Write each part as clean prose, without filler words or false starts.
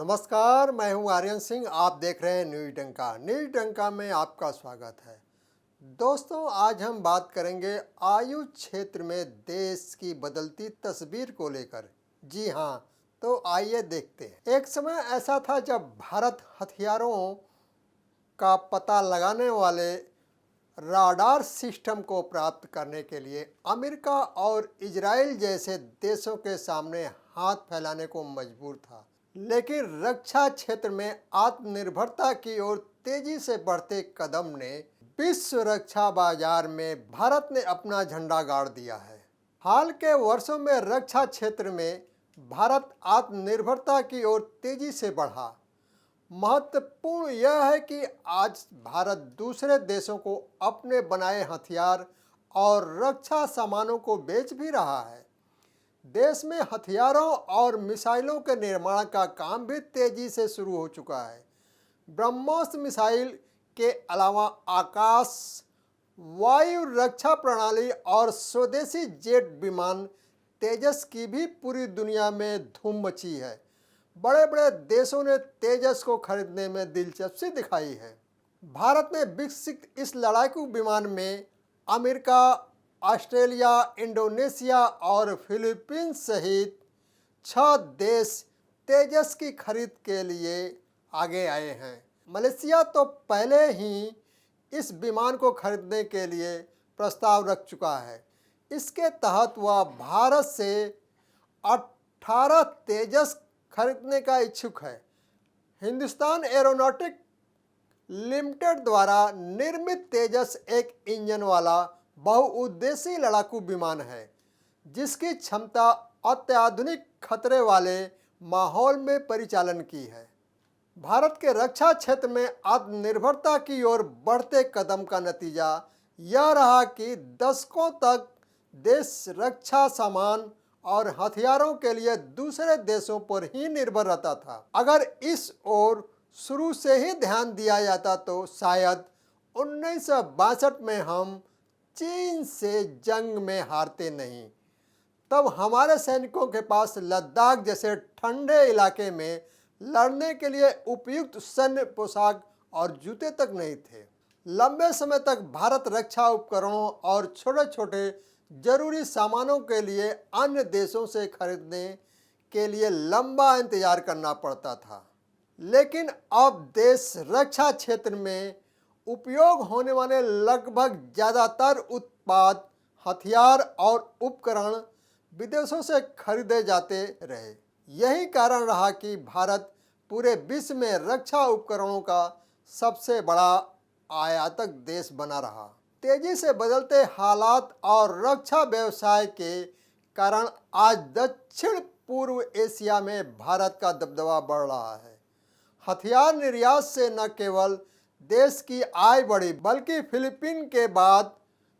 नमस्कार, मैं हूं आर्यन सिंह। आप देख रहे हैं न्यूज डंका। न्यूज डंका में आपका स्वागत है। दोस्तों, आज हम बात करेंगे आयुष क्षेत्र में देश की बदलती तस्वीर को लेकर। जी हाँ, तो आइए देखते हैं। एक समय ऐसा था जब भारत हथियारों का पता लगाने वाले राडार सिस्टम को प्राप्त करने के लिए अमेरिका और इजराइल जैसे देशों के सामने हाथ फैलाने को मजबूर था। लेकिन रक्षा क्षेत्र में आत्मनिर्भरता की ओर तेजी से बढ़ते कदम ने विश्व रक्षा बाजार में भारत ने अपना झंडा गाड़ दिया है। हाल के वर्षों में रक्षा क्षेत्र में भारत आत्मनिर्भरता की ओर तेजी से बढ़ा। महत्वपूर्ण यह है कि आज भारत दूसरे देशों को अपने बनाए हथियार और रक्षा सामानों को बेच भी रहा है। देश में हथियारों और मिसाइलों के निर्माण का काम भी तेजी से शुरू हो चुका है। ब्रह्मोस मिसाइल के अलावा आकाश, वायु रक्षा प्रणाली और स्वदेशी जेट विमान तेजस की भी पूरी दुनिया में धूम मची है। बड़े बड़े देशों ने तेजस को खरीदने में दिलचस्पी दिखाई है। भारत ने विकसित इस लड़ाकू विमान में अमेरिका, ऑस्ट्रेलिया, इंडोनेशिया और फिलीपींस सहित 6 देश तेजस की खरीद के लिए आगे आए हैं। मलेशिया तो पहले ही इस विमान को खरीदने के लिए प्रस्ताव रख चुका है। इसके तहत वह भारत से 18 तेजस खरीदने का इच्छुक है। हिंदुस्तान एरोनॉटिक लिमिटेड द्वारा निर्मित तेजस एक इंजन वाला बहुउद्देशीय लड़ाकू विमान है, जिसकी क्षमता अत्याधुनिक खतरे वाले माहौल में परिचालन की है। भारत के रक्षा क्षेत्र में आत्मनिर्भरता की ओर बढ़ते कदम का नतीजा यह रहा कि दशकों तक देश रक्षा सामान और हथियारों के लिए दूसरे देशों पर ही निर्भर रहता था। अगर इस ओर शुरू से ही ध्यान दिया जाता तो शायद 1962 में हम चीन से जंग में हारते नहीं। तब हमारे सैनिकों के पास लद्दाख जैसे ठंडे इलाके में लड़ने के लिए उपयुक्त सैन्य पोशाक और जूते तक नहीं थे। लंबे समय तक भारत रक्षा उपकरणों और छोटे छोटे जरूरी सामानों के लिए अन्य देशों से खरीदने के लिए लंबा इंतजार करना पड़ता था। लेकिन अब देश रक्षा क्षेत्र में उपयोग होने वाले लगभग ज़्यादातर उत्पाद, हथियार और उपकरण विदेशों से खरीदे जाते रहे। यही कारण रहा कि भारत पूरे विश्व में रक्षा उपकरणों का सबसे बड़ा आयातक देश बना रहा। तेजी से बदलते हालात और रक्षा व्यवसाय के कारण आज दक्षिण पूर्व एशिया में भारत का दबदबा बढ़ रहा है। हथियार निर्यात से न केवल देश की आय बढ़ी, बल्कि फिलीपीन के बाद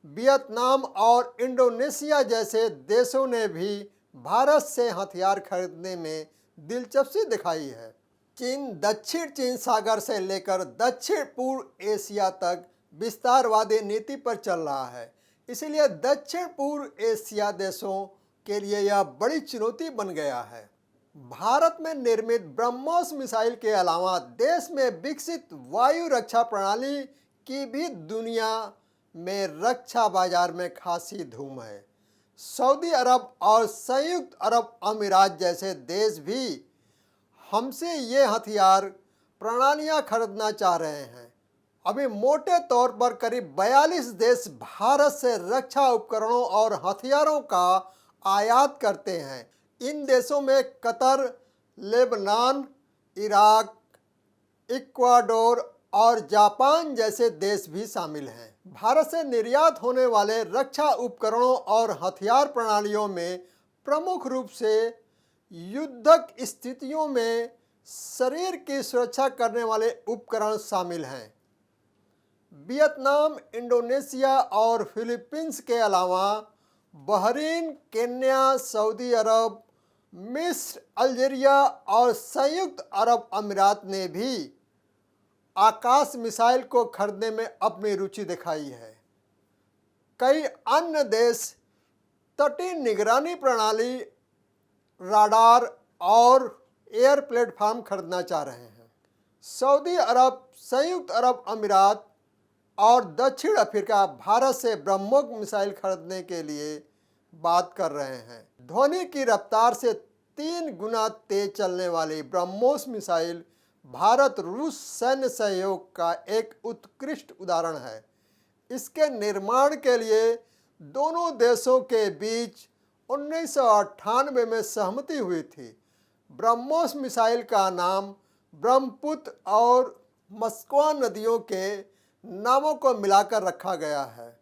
वियतनाम और इंडोनेशिया जैसे देशों ने भी भारत से हथियार खरीदने में दिलचस्पी दिखाई है। चीन दक्षिण चीन सागर से लेकर दक्षिण पूर्व एशिया तक विस्तारवादी नीति पर चल रहा है। इसलिए दक्षिण पूर्व एशिया देशों के लिए यह बड़ी चुनौती बन गया है। भारत में निर्मित ब्रह्मोस मिसाइल के अलावा देश में विकसित वायु रक्षा प्रणाली की भी दुनिया में रक्षा बाजार में खासी धूम है। सऊदी अरब और संयुक्त अरब अमीरात जैसे देश भी हमसे ये हथियार प्रणालियां खरीदना चाह रहे हैं। अभी मोटे तौर पर करीब 42 देश भारत से रक्षा उपकरणों और हथियारों का आयात करते हैं। इन देशों में कतर, लेबनान, इराक, इक्वाडोर और जापान जैसे देश भी शामिल हैं। भारत से निर्यात होने वाले रक्षा उपकरणों और हथियार प्रणालियों में प्रमुख रूप से युद्धक स्थितियों में शरीर की सुरक्षा करने वाले उपकरण शामिल हैं। वियतनाम, इंडोनेशिया और फिलीपींस के अलावा बहरीन, केन्या, सऊदी अरब, मिस्र, अल्जीरिया और संयुक्त अरब अमीरात ने भी आकाश मिसाइल को खरीदने में अपनी रुचि दिखाई है। कई अन्य देश तटीय निगरानी प्रणाली, राडार और एयर प्लेटफॉर्म खरीदना चाह रहे हैं। सऊदी अरब, संयुक्त अरब अमीरात और दक्षिण अफ्रीका भारत से ब्रह्मोस मिसाइल खरीदने के लिए बात कर रहे हैं। ध्वनि की रफ्तार से 3 गुना तेज चलने वाली ब्रह्मोस मिसाइल भारत रूस सैन्य सहयोग का एक उत्कृष्ट उदाहरण है। इसके निर्माण के लिए दोनों देशों के बीच 1998 में सहमति हुई थी। ब्रह्मोस मिसाइल का नाम ब्रह्मपुत्र और मस्कवा नदियों के नामों को मिलाकर रखा गया है।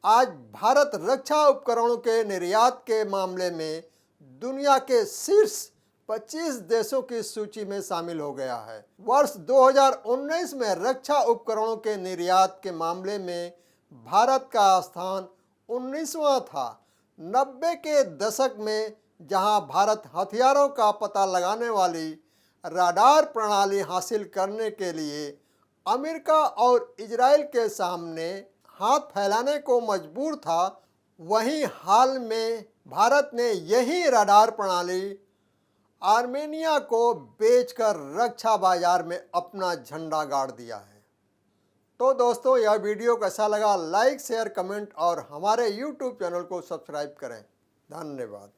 आज भारत रक्षा उपकरणों के निर्यात के मामले में दुनिया के शीर्ष 25 देशों की सूची में शामिल हो गया है। वर्ष 2019 में रक्षा उपकरणों के निर्यात के मामले में भारत का स्थान 19वां था। 90 के दशक में जहां भारत हथियारों का पता लगाने वाली रडार प्रणाली हासिल करने के लिए अमेरिका और इजराइल के सामने हाथ फैलाने को मजबूर था, वहीं हाल में भारत ने यही रडार प्रणाली आर्मेनिया को बेचकर रक्षा बाजार में अपना झंडा गाड़ दिया है। तो दोस्तों, यह वीडियो कैसा लगा? लाइक, शेयर, कमेंट और हमारे YouTube चैनल को सब्सक्राइब करें। धन्यवाद।